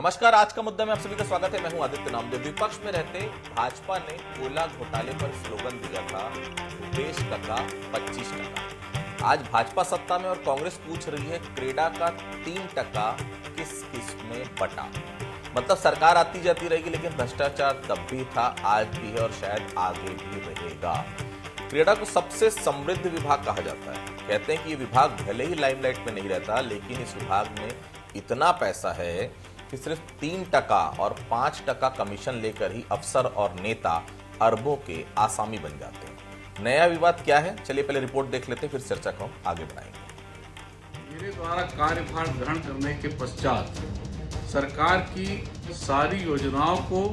नमस्कार। आज का मुद्दा में आप सभी का स्वागत है। मैं हूं आदित्य नामदेव। विपक्ष में रहते भाजपा ने कोयला घोटाले पर स्लोगन दिया था, भूपेश टका 25 टका। आज भाजपा सत्ता में और कांग्रेस पूछ रही है क्रेडा का 3 टका किस किस में बटा। मतलब सरकार आती जाती रहेगी, लेकिन भ्रष्टाचार तब भी था, आज भी है और शायद आगे भी रहेगा। क्रेडा को सबसे समृद्ध विभाग कहा जाता है। कहते हैं कि ये विभाग भले ही लाइमलाइट में नहीं रहता, लेकिन इस विभाग में इतना पैसा है कि सिर्फ 3 टका और 5 टका कमीशन लेकर ही अफसर और नेता अरबों के आसामी बन जाते हैं। नया विवाद क्या है, चलिए पहले रिपोर्ट देख लेते हैं, फिर चर्चा को आगे बढ़ाएंगे। मेरे द्वारा कार्यभार ग्रहण करने के पश्चात सरकार की सारी योजनाओं को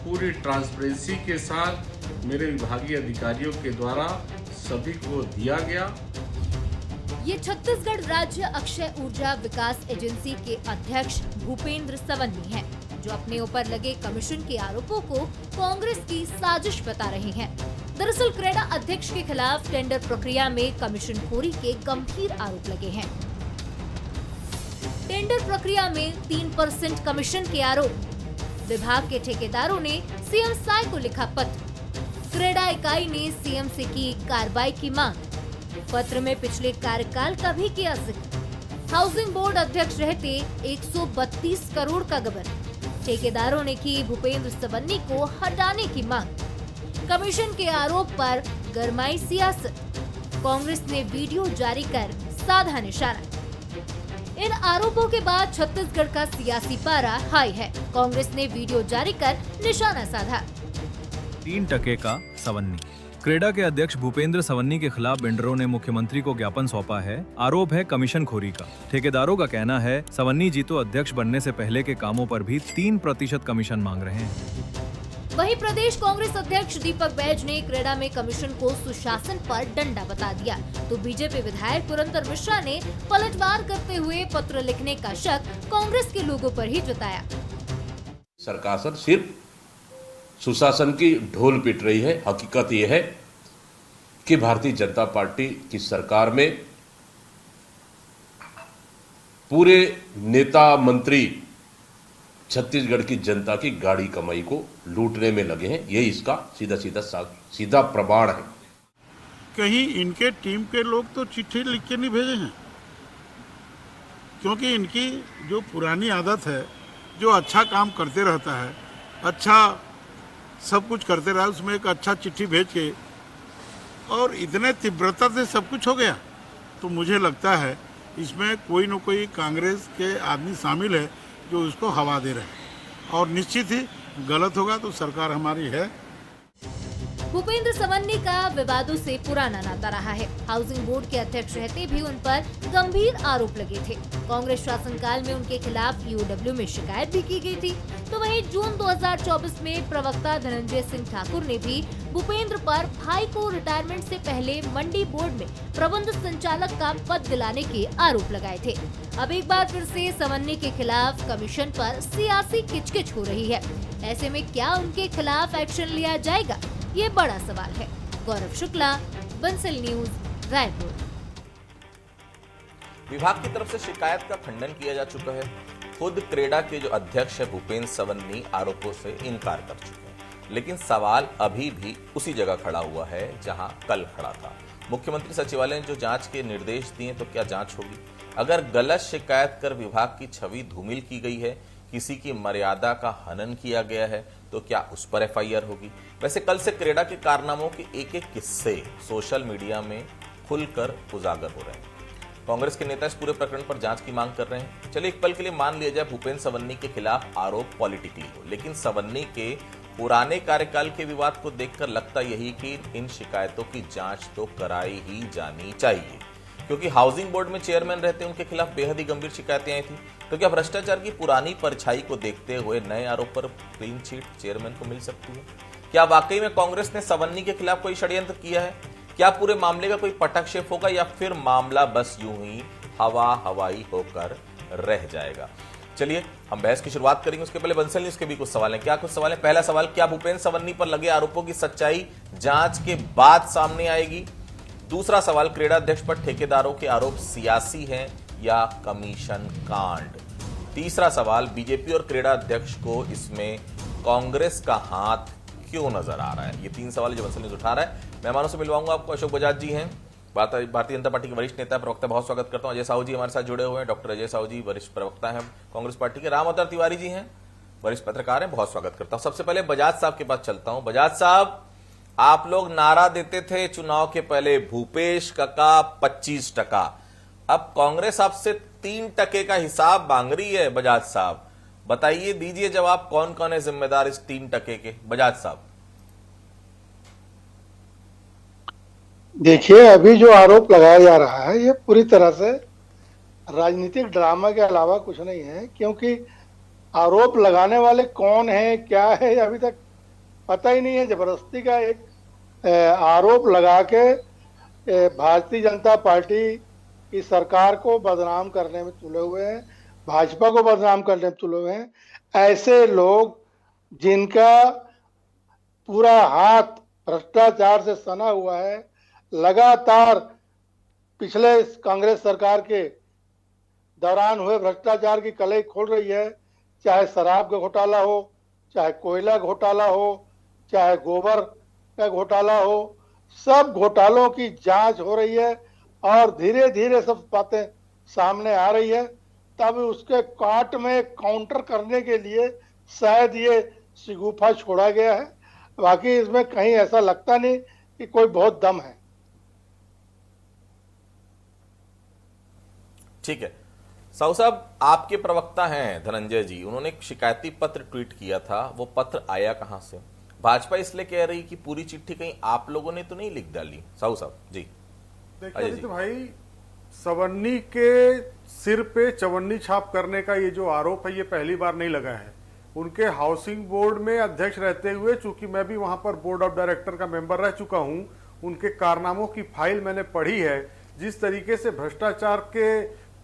पूरी ट्रांसपेरेंसी के साथ मेरे विभागीय अधिकारियों के द्वारा सभी को दिया गया। ये छत्तीसगढ़ राज्य अक्षय ऊर्जा विकास एजेंसी के अध्यक्ष भूपेंद्र सवन्नी हैं, जो अपने ऊपर लगे कमीशन के आरोपों को कांग्रेस की साजिश बता रहे हैं। दरअसल क्रेडा अध्यक्ष के खिलाफ टेंडर प्रक्रिया में कमीशनखोरी के गंभीर आरोप लगे हैं। टेंडर प्रक्रिया में 3% कमीशन के आरोप। विभाग के ठेकेदारों ने सीएम साय को लिखा पत्र। क्रेडा इकाई ने सीएम से की कार्रवाई की मांग। पत्र में पिछले कार्यकाल का भी किया जिक्र। हाउसिंग बोर्ड अध्यक्ष रहते 132 करोड़ का गबन। ठेकेदारों ने की भूपेंद्र सवन्नी को हटाने की मांग। कमीशन के आरोप पर गरमाई सियासत। कांग्रेस ने वीडियो जारी कर साधा निशाना। इन आरोपों के बाद छत्तीसगढ़ का सियासी पारा हाई है। कांग्रेस ने वीडियो जारी कर निशाना साधा। 3 टके का सवन्नी। क्रेडा के अध्यक्ष भूपेंद्र सवन्नी के खिलाफ बिल्डरों ने मुख्यमंत्री को ज्ञापन सौंपा है। आरोप है कमीशन खोरी का। ठेकेदारों का कहना है सवन्नी जी तो अध्यक्ष बनने से पहले के कामों पर भी 3% कमीशन मांग रहे हैं। वहीं प्रदेश कांग्रेस अध्यक्ष दीपक बैज ने क्रेडा में कमीशन को सुशासन पर डंडा बता दिया, तो बीजेपी विधायक पुरंदर मिश्रा ने पलटवार करते हुए पत्र लिखने का शक कांग्रेस के लोगों पर ही जताया। सरकार सर सिर्फ सुशासन की ढोल पिट रही है। हकीकत यह है कि भारतीय जनता पार्टी की सरकार में पूरे नेता मंत्री छत्तीसगढ़ की जनता की गाड़ी कमाई को लूटने में लगे हैं। यही इसका सीधा प्रमाण है। कहीं इनके टीम के लोग तो चिट्ठी लिख के नहीं भेजे हैं, क्योंकि इनकी जो पुरानी आदत है, जो अच्छा काम करते रहता है, अच्छा सब कुछ करते रहा, उसमें एक अच्छा चिट्ठी भेज के और इतने तीव्रता से सब कुछ हो गया, तो मुझे लगता है इसमें कोई न कोई कांग्रेस के आदमी शामिल है जो उसको हवा दे रहे हैं, और निश्चित ही गलत होगा तो सरकार हमारी है। भूपेंद्र सवन्नी का विवादों से पुराना नाता रहा है। हाउसिंग बोर्ड के अध्यक्ष रहते भी उन पर गंभीर आरोप लगे थे। कांग्रेस शासनकाल में उनके खिलाफ ईओडब्ल्यू में शिकायत भी की गई थी। तो वहीं जून 2024 में प्रवक्ता धनंजय सिंह ठाकुर ने भी भूपेंद्र पर भाई को रिटायरमेंट से पहले मंडी बोर्ड में प्रबंध संचालक का पद दिलाने के आरोप लगाए थे। अब एक बार फिर से सवन्नी के खिलाफ कमीशन पर सियासी किचकिच हो रही है। ऐसे में क्या उनके खिलाफ एक्शन लिया जाएगा, ये बड़ा सवाल है। गौरव शुक्ला, बंसल न्यूज, रायपुर। विभाग की तरफ से शिकायत का खंडन किया जा चुका है। खुद क्रेडा के जो अध्यक्ष है भूपेंद्र सवन्नी आरोपों से इनकार कर चुके हैं, लेकिन सवाल अभी भी उसी जगह खड़ा हुआ है जहां कल खड़ा था। मुख्यमंत्री सचिवालय ने जो जांच के निर्देश दिए, तो क्या जांच होगी? अगर गलत शिकायत कर विभाग की छवि धूमिल की गई है, किसी की मर्यादा का हनन किया गया है, तो क्या उस पर एफआईआर होगी? वैसे कल से क्रेडा के कारनामों के एक किस्से सोशल मीडिया में खुलकर उजागर हो रहे हैं। कांग्रेस के नेता इस पूरे प्रकरण पर जांच की मांग कर रहे हैं। चलिए एक पल के लिए मान लिया जाए भूपेंद्र सवन्नी के खिलाफ आरोप पॉलिटिकली हो, लेकिन सवन्नी के पुराने कार्यकाल के विवाद को देखकर लगता यही कि इन शिकायतों की जांच तो कराई ही जानी चाहिए, क्योंकि हाउसिंग बोर्ड में चेयरमैन रहते उनके खिलाफ बेहद ही गंभीर शिकायतें आई थी। तो क्या भ्रष्टाचार की पुरानी परछाई को देखते हुए नए आरोप पर क्लीन चिट चेयरमैन को मिल सकती है? क्या वाकई में कांग्रेस ने सवन्नी के खिलाफ कोई षड्यंत्र किया है? क्या पूरे मामले का कोई पटाक्षेप होगा, या फिर मामला बस यूं ही हवाई होकर रह जाएगा? चलिए हम बहस की शुरुआत करेंगे। उसके पहले बंसल न्यूज के भी कुछ सवाल हैं। क्या कुछ सवाल है? पहला सवाल, क्या भूपेंद्र सवन्नी पर लगे आरोपों की सच्चाई जांच के बाद सामने आएगी? दूसरा सवाल, क्रेडा अध्यक्ष पर ठेकेदारों के आरोप सियासी हैं या कमीशन कांड? तीसरा सवाल, बीजेपी और क्रेडा अध्यक्ष को इसमें कांग्रेस का हाथ क्यों नजर आ रहा है? ये 3 सवाल जो बंसल न्यूज उठा रहा है। मेहमानों से मिलवाऊंगा आपको। अशोक बजाज जी हैं, भारतीय जनता पार्टी के वरिष्ठ नेता प्रवक्ता, बहुत स्वागत करता हूं। अजय साहू जी हमारे साथ जुड़े हुए हैं, डॉक्टर अजय साहू जी वरिष्ठ प्रवक्ता हैं कांग्रेस पार्टी के। राम अवतार तिवारी जी हैं, वरिष्ठ पत्रकार हैं, बहुत स्वागत करता हूं। सबसे पहले बजाज साहब के पास चलता हूं। बजाज साहब, आप लोग नारा देते थे चुनाव के पहले, भूपेश काका 25%। अब कांग्रेस आपसे 3% का हिसाब मांग रही है। बजाज साहब बताइए, दीजिए जवाब, कौन कौन है जिम्मेदार इस 3% के? बजाज साहब। देखिए, अभी जो आरोप लगाया जा रहा है ये पूरी तरह से राजनीतिक ड्रामा के अलावा कुछ नहीं है, क्योंकि आरोप लगाने वाले कौन है, क्या है, अभी तक पता ही नहीं है। जबरदस्ती का एक आरोप लगा के भारतीय जनता पार्टी की सरकार को बदनाम करने में तुले हुए हैं, भाजपा को बदनाम करने में तुले हुए हैं। ऐसे लोग जिनका पूरा हाथ भ्रष्टाचार से सना हुआ है, लगातार पिछले कांग्रेस सरकार के दौरान हुए भ्रष्टाचार की कलई खोल रही है, चाहे शराब का घोटाला हो, चाहे कोयला घोटाला हो, चाहे गोबर का घोटाला हो, सब घोटालों की जांच हो रही है और धीरे धीरे सब बातें सामने आ रही है। तब उसके काट में काउंटर करने के लिए शायद ये शिगुफा छोड़ा गया है, बाकी इसमें कहीं ऐसा लगता नहीं कि कोई बहुत दम है। ठीक है साहू साहब, आपके प्रवक्ता हैं धनंजय जी, उन्होंने एक शिकायती पत्र ट्वीट किया था। वो पत्र आया कहां से? भाजपा इसलिए कह रही कि पूरी चिट्ठी कहीं आप लोगों ने तो नहीं लिख डाली? साहू साहब जी। देखिए तो भाई, सवन्नी के सिर पे चवन्नी छाप करने का ये जो आरोप है, ये पहली बार नहीं लगा है। उनके हाउसिंग बोर्ड में अध्यक्ष रहते हुए, चूंकि मैं भी वहां पर बोर्ड ऑफ डायरेक्टर का मेंबर रह चुका हूं, उनके कारनामों की फाइल मैंने पढ़ी है। जिस तरीके से भ्रष्टाचार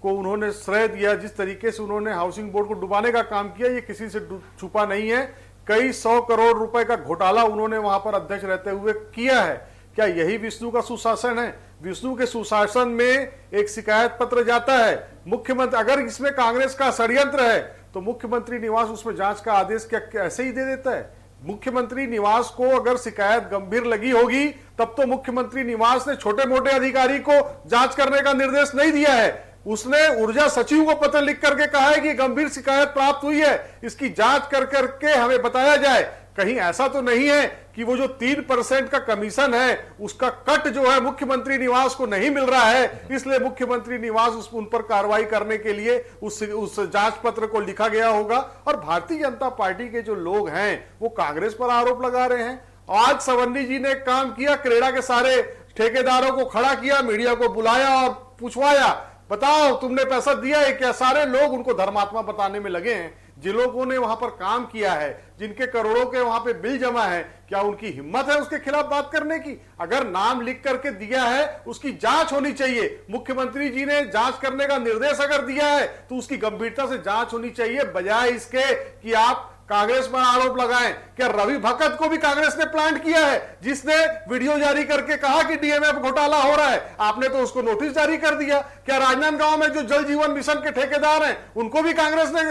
को उन्होंने श्रेय दिया, जिस तरीके से उन्होंने हाउसिंग बोर्ड को डुबाने का काम किया, ये किसी से छुपा नहीं है। कई 100 करोड़ रुपए का घोटाला उन्होंने वहां पर अध्यक्ष रहते हुए किया है। क्या यही विष्णु का सुशासन है? विष्णु के सुशासन में एक शिकायत पत्र जाता है मुख्यमंत्री, अगर इसमें कांग्रेस का षड्यंत्र है तो मुख्यमंत्री निवास उसमें जांच का आदेश क्या ऐसे ही दे देता है? मुख्यमंत्री निवास को अगर शिकायत गंभीर लगी होगी तब तो मुख्यमंत्री निवास ने छोटे मोटे अधिकारी को जांच करने का निर्देश नहीं दिया है। उसने ऊर्जा सचिव को पत्र लिख करके कहा है कि गंभीर शिकायत प्राप्त हुई है, इसकी जांच कर करके हमें बताया जाए। कहीं ऐसा तो नहीं है कि वो जो 3% का कमीशन है उसका कट जो है मुख्यमंत्री निवास को नहीं मिल रहा है, इसलिए मुख्यमंत्री निवास उन पर कार्रवाई करने के लिए उस जांच पत्र को लिखा गया होगा। और भारतीय जनता पार्टी के जो लोग हैं वो कांग्रेस पर आरोप लगा रहे हैं। आज सवन्नी जी ने काम किया, क्रेडा के सारे ठेकेदारों को खड़ा किया, मीडिया को बुलाया और पूछवाया, बताओ तुमने पैसा दिया है क्या? सारे लोग उनको धर्मात्मा बताने में लगे हैं। जिन लोगों ने वहां पर काम किया है, जिनके करोड़ों के वहां पे बिल जमा है, क्या उनकी हिम्मत है उसके खिलाफ बात करने की? अगर नाम लिख करके दिया है उसकी जांच होनी चाहिए। मुख्यमंत्री जी ने जांच करने का निर्देश अगर दिया है तो उसकी गंभीरता से जांच होनी चाहिए, बजाय इसके कि आप कांग्रेस पर आरोप लगाएं। क्या रवि भगत को भी कांग्रेस ने प्लांट किया है, जिसने वीडियो जारी करके कहा कि डीएमएफ घोटाला हो रहा है? आपने तो उसको नोटिस जारी कर दिया। क्या राजनांदगांव में जो जल जीवन मिशन के ठेकेदार हैं उनको भी कांग्रेस ने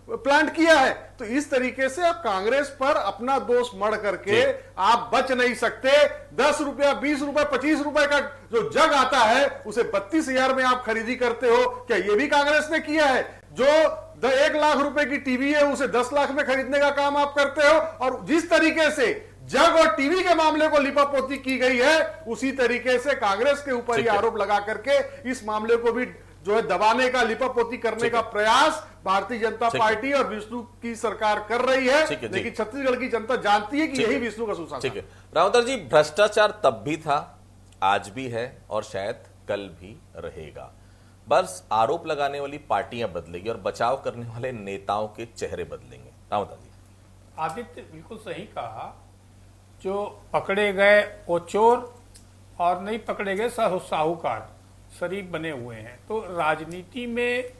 प्लांट किया है? तो इस तरीके से आप कांग्रेस पर अपना दोष मढ़ करके आप बच नहीं सकते। 10 रुपया, 20 रुपया, 25 रुपए का जो जग आता है उसे 32,000 में आप खरीदी करते हो। क्या ये भी कांग्रेस ने किया है? जो 1 लाख रुपए की टीवी है उसे 10 लाख में खरीदने का काम आप करते हो। और जिस तरीके से जग और टीवी के मामले को लिपापोती की गई है, उसी तरीके से कांग्रेस के ऊपर ही आरोप लगा करके इस मामले को भी जो है दबाने का, लिपापोती करने का प्रयास भारतीय जनता पार्टी और विष्णु की सरकार कर रही है। लेकिन छत्तीसगढ़ की जनता जानती है कि यही विष्णु का सुशासन। ठीक है रावतर जी, भ्रष्टाचार तब भी था, आज भी है और शायद कल भी रहेगा। बस आरोप लगाने वाली पार्टियां बदलेगी और बचाव करने वाले नेताओं के चेहरे बदलेंगे। रावतर जी। आदित्य बिल्कुल सही कहा। जो पकड़े गए वो चोर और नहीं पकड़े गए साहूकार शरीफ बने हुए हैं। तो राजनीति में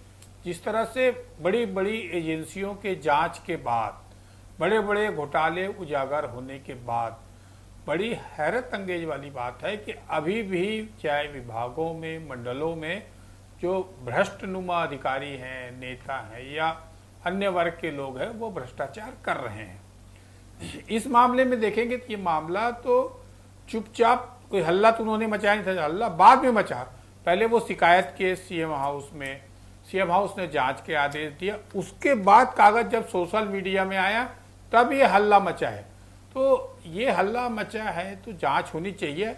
जिस तरह से बड़ी बड़ी एजेंसियों के जांच के बाद, बड़े बड़े घोटाले उजागर होने के बाद, बड़ी हैरत अंगेज वाली बात है कि अभी भी चाहे विभागों में, मंडलों में जो भ्रष्ट नुमा अधिकारी हैं, नेता हैं या अन्य वर्ग के लोग हैं, वो भ्रष्टाचार कर रहे हैं। इस मामले में देखेंगे तो ये मामला तो चुपचाप, कोई हल्ला तो उन्होंने मचाया नहीं था, हल्ला बाद में मचा। पहले वो शिकायत किए सीएम हाउस में, सीएम हाउस ने जांच के आदेश दिया, उसके बाद कागज जब सोशल मीडिया में आया तब ये हल्ला मचा है। तो ये हल्ला मचा है तो जांच होनी चाहिए।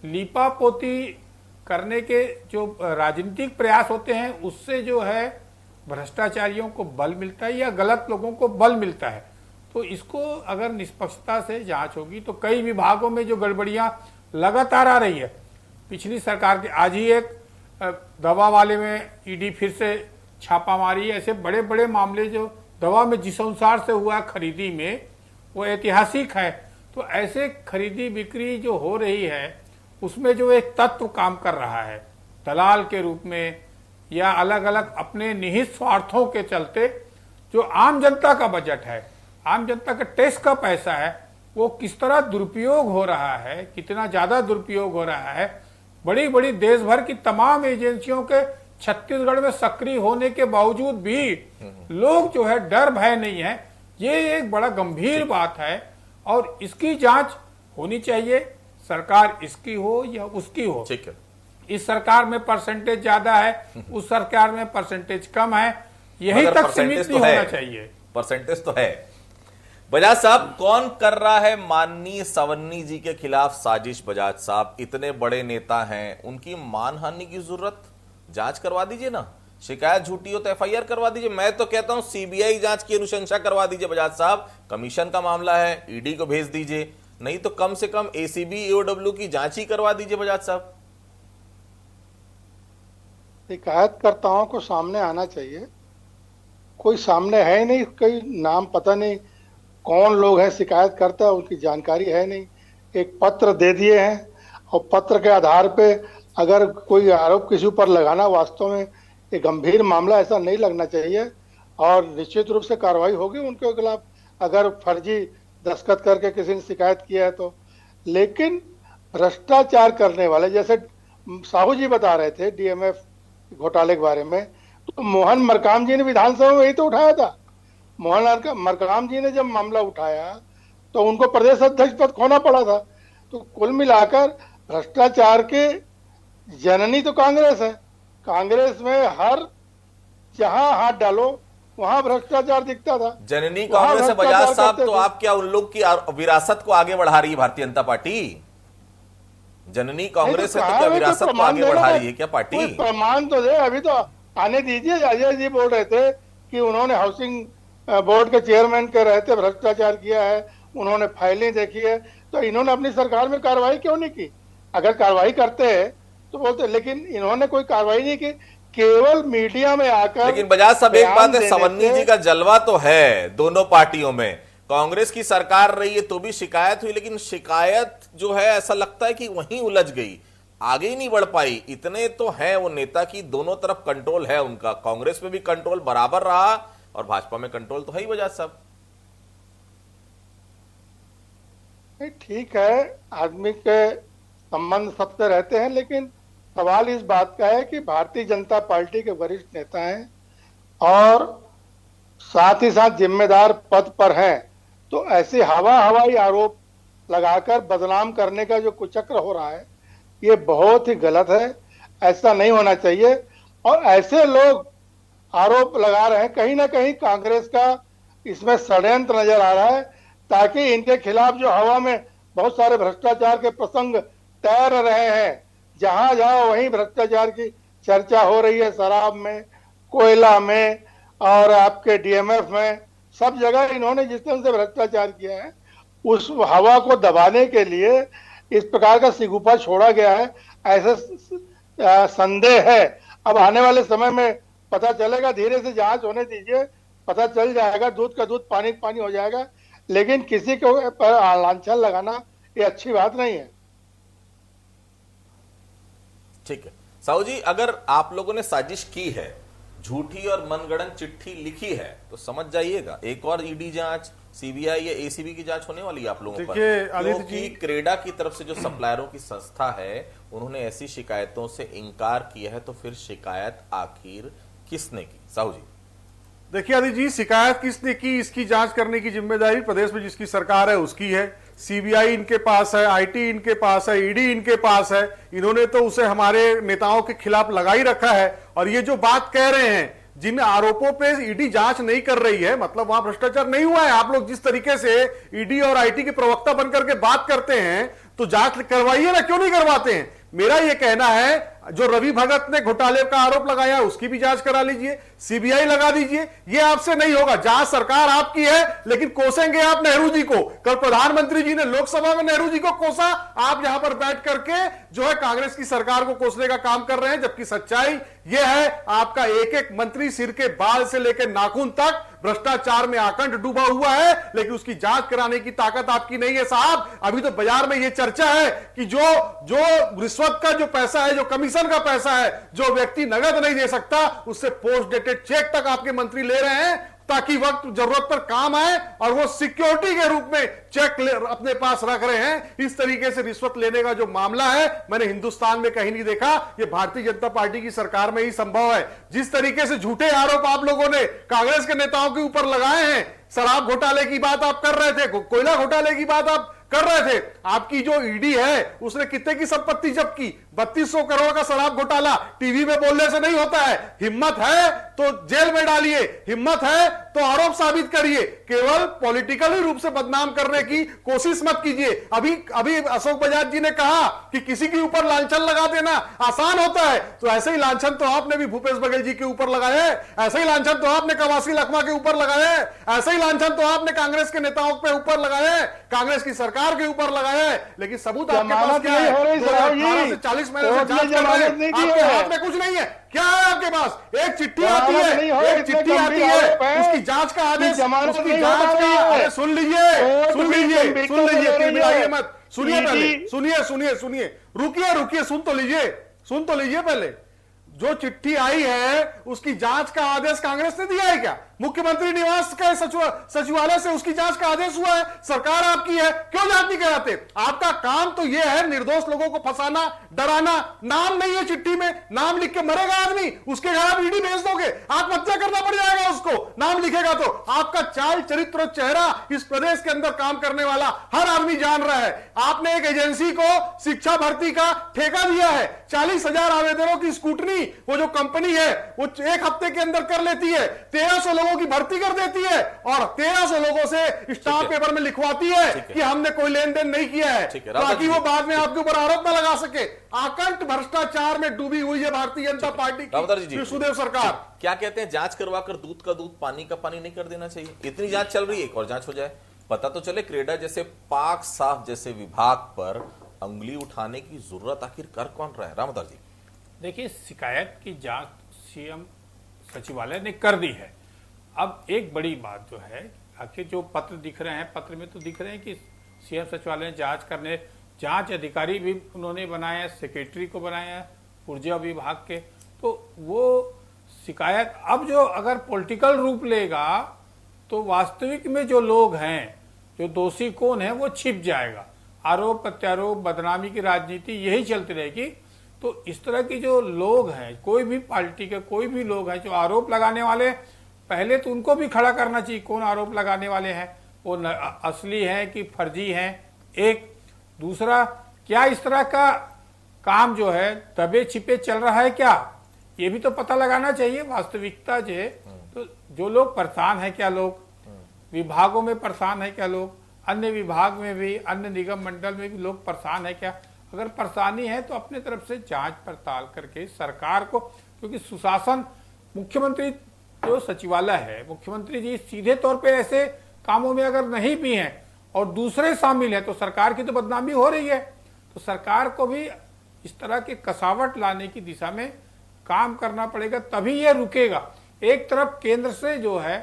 लीपापोती करने के जो राजनीतिक प्रयास होते हैं उससे जो है भ्रष्टाचारियों को बल मिलता है या गलत लोगों को बल मिलता है। तो इसको अगर निष्पक्षता से जांच होगी तो कई विभागों में जो गड़बड़ियां लगातार आ रही है, पिछली सरकार के, आज ही एक दवा वाले में ईडी फिर से छापा मारी, ऐसे बड़े बड़े मामले जो दवा में जिस अनुसार से हुआ खरीदी में वो ऐतिहासिक है। तो ऐसे खरीदी बिक्री जो हो रही है उसमें जो एक तत्व काम कर रहा है दलाल के रूप में या अलग अलग अपने निहित स्वार्थों के चलते, जो आम जनता का बजट है, आम जनता का टैक्स का पैसा है, वो किस तरह दुरुपयोग हो रहा है, कितना ज्यादा दुरुपयोग हो रहा है। बड़ी बड़ी देश भर की तमाम एजेंसियों के छत्तीसगढ़ में सक्रिय होने के बावजूद भी लोग जो है डर भय नहीं है। ये एक बड़ा गंभीर बात है और इसकी जांच होनी चाहिए, सरकार इसकी हो या उसकी हो। ठीक है। इस सरकार में परसेंटेज ज्यादा है, उस सरकार में परसेंटेज कम है, यही तक सीमित नहीं होना चाहिए। परसेंटेज तो है। बजाज साहब, कौन कर रहा है माननीय सवन्नी जी के खिलाफ साजिश? बजाज साहब इतने बड़े नेता हैं, उनकी मानहानि की जरूरत, जांच करवा दीजिए ना। शिकायत झूठी हो तो एफआईआर करवा दीजिए। मैं तो कहता हूं सीबीआई जांच की अनुशंसा करवा दीजिए बजाज साहब। कमीशन का मामला है, ईडी को भेज दीजिए, नहीं तो कम से कम एसीबी ईओडब्ल्यू की जांच ही करवा दीजिए बजाज साहब। शिकायतकर्ताओं को सामने आना चाहिए। कोई सामने है नहीं, कोई नाम पता नहीं कौन लोग हैं शिकायत करता है, उनकी जानकारी है नहीं। एक पत्र दे दिए हैं और पत्र के आधार पे अगर कोई आरोप किसी ऊपर लगाना, वास्तव में ये गंभीर मामला ऐसा नहीं लगना चाहिए और निश्चित रूप से कार्रवाई होगी उनके खिलाफ अगर फर्जी दस्तखत करके किसी ने शिकायत किया है तो। लेकिन भ्रष्टाचार करने वाले, जैसे साहू जी बता रहे थे डीएमएफ घोटाले के बारे में, तो मोहन मरकाम जी ने विधानसभा में यही तो उठाया था। मोहन मरकाम जी ने जब मामला उठाया तो उनको प्रदेश अध्यक्ष पद खोना पड़ा था। तो कुल मिलाकर भ्रष्टाचार के जननी तो कांग्रेस है। कांग्रेस में हर जहां हाथ डालो वहां भ्रष्टाचार दिखता था। जननी कांग्रेस है बजाज साहब, तो आप क्या उन लोग की विरासत को आगे बढ़ा रही है भारतीय जनता पार्टी? जननी कांग्रेस है तो क्या विरासत को आगे बढ़ा रही है क्या पार्टी? प्रमाण तो दे, अभी तो आने दीजिए। अजय जी बोल रहे थे कि उन्होंने हाउसिंग बोर्ड के चेयरमैन के रहते भ्रष्टाचार किया है, उन्होंने फाइलें देखी है, तो इन्होंने अपनी सरकार में कार्रवाई क्यों नहीं की? अगर कार्रवाई करते हैं तो बोलते, लेकिन इन्होंने कोई कार्रवाई नहीं की, केवल मीडिया में आकर। लेकिन बजाज साहब एक बात है, सवन्नी जी का जलवा तो है दोनों पार्टियों में। कांग्रेस की सरकार रही है तो भी शिकायत हुई, लेकिन शिकायत जो है ऐसा लगता है कि वहीं उलझ गई, आगे ही नहीं बढ़ पाई। इतने तो है वो नेता की दोनों तरफ कंट्रोल है उनका, कांग्रेस में भी कंट्रोल बराबर रहा और भाजपा में कंट्रोल तो है ही बजाज साहब। ठीक है, आदमी के संबंध सबसे रहते हैं, लेकिन सवाल इस बात का है कि भारतीय जनता पार्टी के वरिष्ठ नेता हैं और साथ ही साथ जिम्मेदार पद पर हैं, तो ऐसे हवाई आरोप लगाकर बदनाम करने का जो कुचक्र हो रहा है ये बहुत ही गलत है। ऐसा नहीं होना चाहिए और ऐसे लोग आरोप लगा रहे हैं, कहीं ना कहीं कांग्रेस का इसमें षड्यंत्र नजर आ रहा है ताकि इनके खिलाफ जो हवा में बहुत सारे भ्रष्टाचार के प्रसंग तैर रहे हैं, जहां जाओ वहीं भ्रष्टाचार की चर्चा हो रही है। शराब में, कोयला में और आपके डीएमएफ में, सब जगह इन्होंने जिस तरह से भ्रष्टाचार किया है उस हवा को दबाने के लिए इस प्रकार का सिगुफा छोड़ा गया है, ऐसा संदेह है। अब आने वाले समय में पता चलेगा, धीरे से जांच होने दीजिए, पता चल जाएगा, दूध का दूध पानी का पानी हो जाएगा। लेकिन किसी को पर लांछन लगाना ये अच्छी बात नहीं है। ठीक है साहू जी, अगर आप लोगों ने साजिश की है झूठी और मनगढ़ंत चिट्ठी लिखी है तो समझ जाइएगा एक और ईडी जांच, सीबीआई या एसीबी की जांच होने वाली है आप लोगों पर, क्योंकि क्रेडा की तरफ से जो सप्लायरों की संस्था है उन्होंने ऐसी शिकायतों से इंकार किया है। तो फिर शिकायत आखिर किसने की? साहू जी देखिए आदित्य जी, शिकायत किसने की इसकी जांच करने की जिम्मेदारी प्रदेश में जिसकी सरकार है उसकी है। सीबीआई इनके पास है, आईटी इनके पास है, ईडी इनके पास है। इन्होंने तो उसे हमारे नेताओं के खिलाफ लगा ही रखा है। और ये जो बात कह रहे हैं, जिन आरोपों पे ईडी जांच नहीं कर रही है, मतलब वहां भ्रष्टाचार नहीं हुआ है। आप लोग जिस तरीके से ईडी और आईटी के प्रवक्ता बनकर के बात करते हैं तो जांच करवाइए ना, क्यों नहीं करवाते हैं? मेरा यह कहना है जो रवि भगत ने घोटाले का आरोप लगाया उसकी भी जांच करा लीजिए, सीबीआई लगा दीजिए। ये आपसे नहीं होगा। जांच सरकार आपकी है, लेकिन कोसेंगे आप नेहरू जी को। कल प्रधानमंत्री जी ने लोकसभा में नेहरू जी को कोसा, आप यहां पर बैठ करके जो है कांग्रेस की सरकार को कोसने का काम कर रहे हैं। जबकि सच्चाई यह है, आपका एक एक मंत्री सिर के बाल से लेकर नाखून तक भ्रष्टाचार में आकंठ डूबा हुआ है, लेकिन उसकी जांच कराने की ताकत आपकी नहीं है साहब। अभी तो बाजार में यह चर्चा है कि जो रिश्वत का जो पैसा है, जो कमीशन का पैसा है, जो व्यक्ति नगद नहीं दे सकता, उससे पोस्ट डेटेड चेक तक आपके मंत्री ले रहे हैं ताकि वक्त जरूरत पर काम आए, और वो सिक्योरिटी के रूप में चेक अपने पास रख रहे हैं। इस तरीके से रिश्वत लेने का जो मामला है, मैंने हिंदुस्तान में कहीं नहीं देखा। ये भारतीय जनता पार्टी की सरकार में ही संभव है। जिस तरीके से झूठे आरोप आप लोगों ने कांग्रेस के नेताओं के ऊपर लगाए हैं, शराब घोटाले की बात आप कर रहे थे, कोयला घोटाले की बात आप कर रहे थे। आपकी जो ईडी है उसने कितने की संपत्ति जब्त की? 3200 करोड़ का शराब घोटाला टीवी में बोलने से नहीं होता है। हिम्मत है तो जेल में डालिए, हिम्मत है तो आरोप साबित करिए। केवल पॉलिटिकली रूप से बदनाम करने की कोशिश मत कीजिए। अभी अशोक बजाज जी ने कहा कि किसी के ऊपर लांछन लगा देना आसान होता है, तो ऐसे ही लांछन तो आपने भी भूपेश बघेल जी के ऊपर लगाया है, ऐसे ही लांछन तो आपने कवासी लखमा के ऊपर लगाया है, ऐसे ही लांछन तो आपने कांग्रेस के नेताओं के ऊपर लगाया है, कांग्रेस की सरकार के ऊपर लगाया है। लेकिन सबूत आपके पास क्या है? 2018 से 40 महीने से जांच कर रहे हैं, आपके हाथ में कुछ नहीं है। क्या है आपके पास? एक चिट्ठी आती है, एक चिट्ठी आती है, उसकी जांच का आदेश, उसकी जांच का। अरे सुन लीजिए, सुन लीजिए, सुन लीजिए, चिड़चिड़ाइए मत। सुनिए पहले, सुनिए, रुकिए, सुन तो लीजिए पहले। जो चिट्ठी आई है उसकी जांच का आदेश कांग्रेस ने दिया है क्या? मुख्यमंत्री निवास के सचिवालय से उसकी जांच का आदेश हुआ है। सरकार आपकी है, क्यों जांच नहीं कराते? आपका काम तो यह है निर्दोष लोगों को फंसाना, डराना। नाम नहीं है चिट्ठी में, नाम लिख के मरेगा आदमी, उसके घर आप ईडी भेज दोगे, आत्महत्या करना पड़ जाएगा उसको, नाम लिखेगा तो। आपका चाल चरित्र और चेहरा इस प्रदेश के अंदर काम करने वाला हर आदमी जान रहा है। आपने एक एजेंसी को शिक्षा भर्ती का ठेका दिया है, 40,000 आवेदनों की स्कूटनी वो जो कंपनी है वो एक हफ्ते के अंदर कर लेती है, 1300 लोगों की भर्ती कर देती है, और 1300 लोगों से स्टाम्प पेपर में लिखवाती है कि हमने कोई लेन देन नहीं किया है, ताकि वो बाद में आपके ऊपर आरोप न लगा सके। आकंठ भ्रष्टाचार में डूबी हुई है भारतीय जनता पार्टी की सुदेव सरकार। क्या कहते हैं, जांच करवाकर दूध का दूध पानी का पानी नहीं कर देना चाहिए? इतनी जांच चल रही है, एक और जांच हो जाए, पता तो चले। क्रेडा जैसे पाक साफ जैसे विभाग पर अंगुली उठाने की जरूरत आखिर कर कौन रहा है? रामदास जी देखिए, शिकायत की जांच सीएम सचिवालय ने कर दी है। अब एक बड़ी बात जो है, आखिर जो पत्र दिख रहे हैं, पत्र में तो दिख रहे हैं कि सीएम सचिवालय ने जांच करने, जांच अधिकारी भी उन्होंने बनाया, सेक्रेटरी को बनाया ऊर्जा विभाग के। तो वो शिकायत अब जो अगर पॉलिटिकल रूप लेगा तो वास्तविक में जो लोग हैं, जो दोषी कौन है, वो छिप जाएगा। आरोप प्रत्यारोप, बदनामी की राजनीति यही चलती रहेगी। तो इस तरह की जो लोग हैं, कोई भी पार्टी के कोई भी लोग हैं जो आरोप लगाने वाले, पहले तो उनको भी खड़ा करना चाहिए कौन आरोप लगाने वाले हैं, वो असली हैं कि फर्जी हैं। एक दूसरा, क्या इस तरह का काम जो है दबे छिपे चल रहा है क्या, ये भी तो पता लगाना चाहिए। वास्तविकता जो है, तो जो लोग परेशान है, क्या लोग विभागों में परेशान है, क्या लोग अन्य विभाग में भी, अन्य निगम मंडल में भी लोग परेशान है क्या? अगर परेशानी है तो अपने तरफ से जांच पड़ताल करके सरकार को, क्योंकि सुशासन, मुख्यमंत्री जो सचिवालय है, मुख्यमंत्री जी सीधे तौर पे ऐसे कामों में अगर नहीं भी हैं और दूसरे शामिल हैं तो सरकार की तो बदनामी हो रही है। तो सरकार को भी इस तरह के कसावट लाने की दिशा में काम करना पड़ेगा, तभी ये रुकेगा। एक तरफ केंद्र से जो है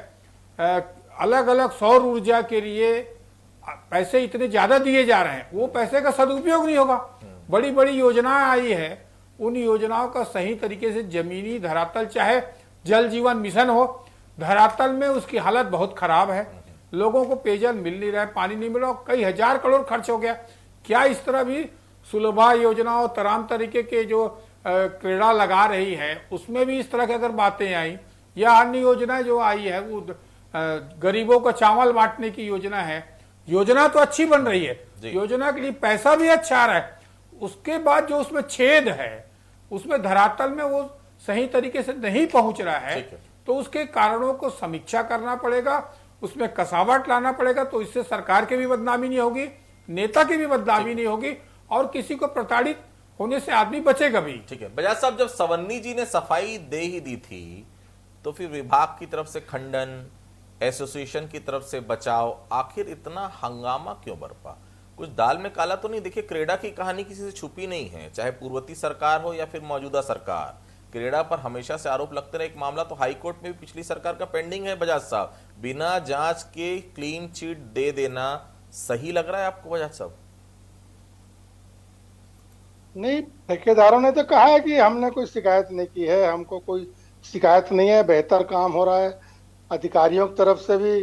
अलग अलग सौर ऊर्जा के लिए पैसे इतने ज्यादा दिए जा रहे हैं, वो पैसे का सदुपयोग नहीं होगा। बड़ी बड़ी योजनाएं आई है, उन योजनाओं का सही तरीके से जमीनी धरातल, चाहे जल जीवन मिशन हो, धरातल में उसकी हालत बहुत खराब है। लोगों को पेयजल मिल नहीं रहा है, पानी नहीं मिल रहा, कई हजार करोड़ खर्च हो गया। क्या इस तरह भी सुलभा योजना और तमाम तरीके के जो क्रीड़ा लगा रही है उसमें भी इस तरह की अगर बातें आई, या अन्य योजना जो आई है वो गरीबों को चावल बांटने की योजना है, योजना तो अच्छी बन रही है, योजना के लिए पैसा भी अच्छा आ रहा है, उसके बाद जो उसमें छेद है, उसमें धरातल में वो सही तरीके से नहीं पहुंच रहा है, तो उसके कारणों को समीक्षा करना पड़ेगा, उसमें कसावट लाना पड़ेगा। तो इससे सरकार की भी बदनामी नहीं होगी, नेता की भी बदनामी नहीं होगी, और किसी को प्रताड़ित होने से आदमी बचेगा भी। ठीक है बजाज साहब, जब सवन्नी जी ने सफाई दे ही दी थी तो फिर विभाग की तरफ से खंडन, एसोसिएशन की तरफ से बचाव, आखिर इतना हंगामा क्यों बरपा? कुछ दाल में काला तो नहीं? देखिए, क्रेडा की कहानी किसी से छुपी नहीं है, चाहे पूर्ववर्ती सरकार हो या फिर मौजूदा सरकार। क्रेडा पर हमेशा से आरोप लगते रहे। एक मामला तो हाई कोर्ट में भी पिछली सरकार का पेंडिंग है बजाज साहब। बिना जांच के क्लीन चिट दे देना सही लग रहा है आपको बजाज साहब? नहीं, ठेकेदारों ने तो कहा है कि हमने कोई शिकायत नहीं की है, हमको कोई शिकायत नहीं है, बेहतर काम हो रहा है, अधिकारियों की तरफ से भी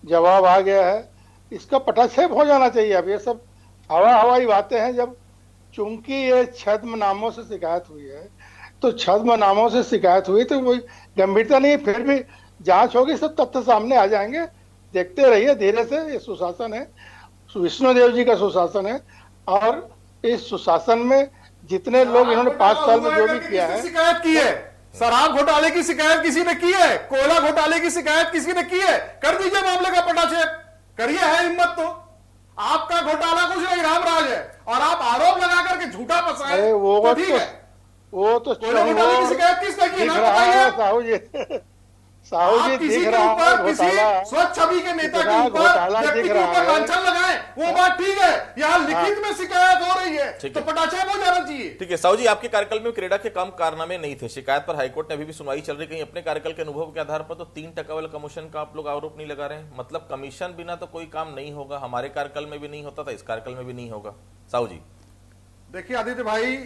जवाब आ गया है। इसका पटाक्षेप हो जाना चाहिए। अब ये सब हवाई बातें हैं। जब चूंकि ये छद्म नामों से शिकायत हुई है, तो छद्म नामों से शिकायत हुई तो कोई गंभीरता नहीं, फिर भी जांच होगी, सब तथ्य सामने आ जाएंगे। देखते रहिए, धीरे से। ये सुशासन है, विष्णुदेव जी का सुशासन है, और इस सुशासन में जितने लोग इन्होंने 5 साल में जो भी किया है। शिकायत की है, शराब घोटाले की शिकायत किसी ने की है, कोयला घोटाले की शिकायत किसी ने की है, कर दीजिए मामले का पटाक्षेप, करिए, है हिम्मत तो। आपका घोटाला कुछ नहीं, रामराज है, और आप आरोप लगा करके झूठा फंसाए तो ठीक है। वो तो कोयला घोटाले की शिकायत किसने की? दिख रहा है साहू जी, साहू जी किसी दिख के रहा ऊपर, है किसी घोटाला, स्वच्छ छवि के नेता के ऊपर, घोटाला व्यक्ति दिख के रहा ऊपर है। लांछन लगाए, वो बात ठीक है। यहाँ लिखित में शिकायत हो रही है ठीक तो है। पटाक्षेप हो जाना चाहिए। ठीक है साहू जी, आपके कार्यकाल में क्रेडा के कम कारनामे नहीं थे, शिकायत पर हाईकोर्ट ने अभी भी सुनवाई चल रही। कहीं अपने कार्यकाल के अनुभव के आधार पर तो 3% वाले कमीशन का आप लोग आरोप नहीं लगा रहे हैं? मतलब कमीशन बिना तो कोई काम नहीं होगा, हमारे कार्यकाल में भी नहीं होता था, इस कार्यकाल में भी नहीं होगा। साहू जी देखिए आदित्य भाई,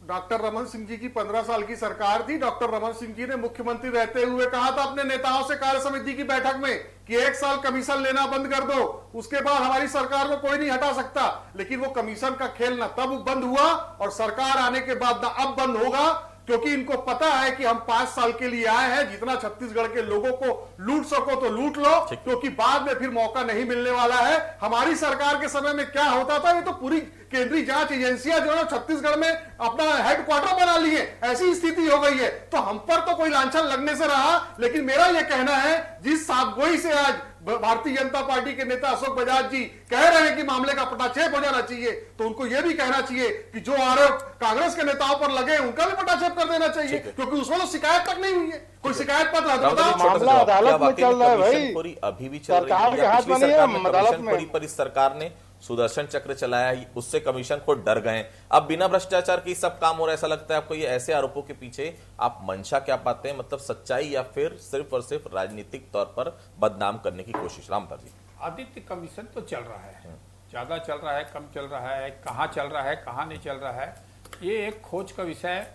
डॉक्टर रमन सिंह जी की 15 साल की सरकार थी। डॉक्टर रमन सिंह जी ने मुख्यमंत्री रहते हुए कहा था अपने नेताओं से कार्य समिति की बैठक में कि 1 साल कमीशन लेना बंद कर दो, उसके बाद हमारी सरकार को कोई नहीं हटा सकता। लेकिन वो कमीशन का खेल ना तब बंद हुआ और सरकार आने के बाद ना अब बंद होगा, क्योंकि इनको पता है कि हम 5 साल के लिए आए हैं, जितना छत्तीसगढ़ के लोगों को लूट सको तो लूट लो, क्योंकि बाद में फिर मौका नहीं मिलने वाला है। हमारी सरकार के समय में क्या होता था, ये तो पूरी केंद्रीय जांच एजेंसियां जो है छत्तीसगढ़ में अपना हेडक्वार्टर बना लिए, ऐसी स्थिति हो गई है। तो हम पर तो कोई लांछन लगने से रहा, लेकिन मेरा यह कहना है, जिस साफगोई से आज भारतीय जनता पार्टी के नेता अशोक बजाज जी कह रहे हैं कि मामले का पटाक्षेप हो जाना चाहिए, तो उनको यह भी कहना चाहिए कि जो आरोप कांग्रेस के नेताओं पर लगे उनका भी पटाक्षेप कर देना चाहिए, क्योंकि उसमें तो शिकायत तक नहीं हुई है। कोई शिकायत पत्र मामला अदालत में चल रहा है भाई, अभी भी चल रही सरकार के हाथ में नहीं है, अदालत में। पर इस सरकार ने सुदर्शन चक्र चलाया, उससे कमीशन को डर गए। अब बिना भ्रष्टाचार के सब काम हो रहा है, ऐसा लगता है आपको? ये ऐसे आरोपों के पीछे आप मंशा क्या पाते हैं? मतलब सच्चाई या फिर सिर्फ और सिर्फ राजनीतिक तौर पर बदनाम करने की कोशिश? रामपाल जी, आदित्य, कमीशन तो चल रहा है, ज्यादा चल रहा है, कम चल रहा है, कहाँ चल रहा है, कहाँ नहीं चल रहा है, ये एक खोज का विषय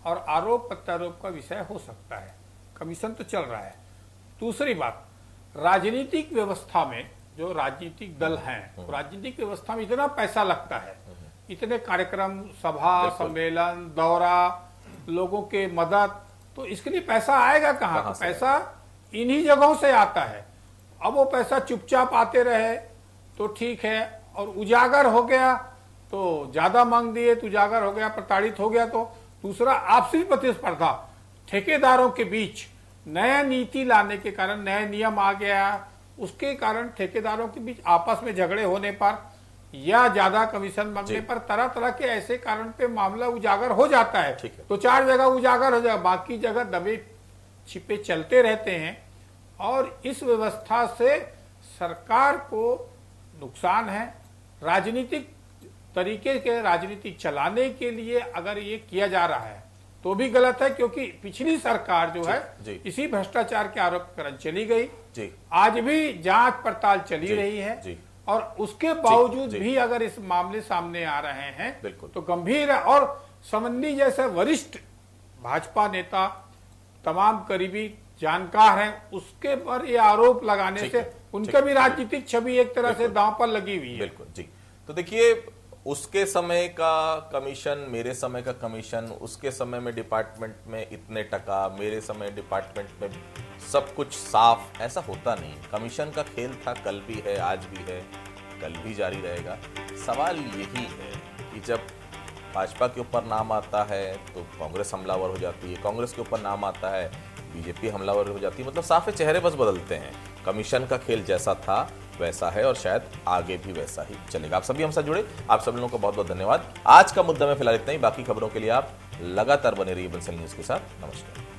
और आरोप प्रत्यारोप का विषय हो सकता है। कमीशन तो चल रहा है। दूसरी बात, राजनीतिक व्यवस्था में जो राजनीतिक दल हैं, राजनीतिक व्यवस्था में इतना पैसा लगता है, इतने कार्यक्रम, सभा, सम्मेलन, दौरा, लोगों के मदद, तो इसके लिए पैसा आएगा कहाँ? तो पैसा इन्हीं जगहों से आता है। अब वो पैसा चुपचाप आते रहे तो ठीक है, और उजागर हो गया तो ज्यादा मांग दिए तो उजागर हो गया, प्रताड़ित हो गया तो दूसरा आपसी प्रतिस्पर्धा, ठेकेदारों के बीच नया नीति लाने के कारण, नया नियम आ गया, उसके कारण ठेकेदारों के बीच आपस में झगड़े होने पर या ज्यादा कमीशन मांगने पर तरह तरह के ऐसे कारण पे मामला उजागर हो जाता है। तो 4 जगह उजागर हो जाए, बाकी जगह दबे छिपे चलते रहते हैं, और इस व्यवस्था से सरकार को नुकसान है। राजनीतिक तरीके के राजनीति चलाने के लिए अगर ये किया जा रहा है तो भी गलत है, क्योंकि पिछली सरकार जो है इसी भ्रष्टाचार के आरोप के कारण चली गई, आज भी जांच पड़ताल चली रही है, और उसके बावजूद भी अगर इस मामले सामने आ रहे हैं तो गंभीर है। और सवन्नी जैसे वरिष्ठ भाजपा नेता तमाम करीबी जानकार हैं, उसके पर ये आरोप लगाने ठीक से है, उनका ठीक भी है। राजनीतिक छवि एक तरह से बिल्कुल। दांव पर लगी हुई है। बिल्कुल जी। तो देखिए, उसके समय का कमीशन, मेरे समय का कमीशन, उसके समय में डिपार्टमेंट में इतने टका, मेरे समय डिपार्टमेंट में सब कुछ साफ, ऐसा होता नहीं। कमीशन का खेल था, कल भी है, आज भी है, कल भी जारी रहेगा। सवाल यही है कि जब भाजपा के ऊपर नाम आता है तो कांग्रेस हमलावर हो जाती है, कांग्रेस के ऊपर नाम आता है बीजेपी हमलावर हो जाती है। मतलब साफे चेहरे बस बदलते हैं। कमीशन का खेल जैसा था वैसा है और शायद आगे भी वैसा ही चलेगा। आप सभी हमसे जुड़े, आप सभी लोगों का बहुत बहुत धन्यवाद। आज का मुद्दा में फिलहाल इतना ही। बाकी खबरों के लिए आप लगातार बने रहिए बंसल न्यूज के साथ। नमस्कार।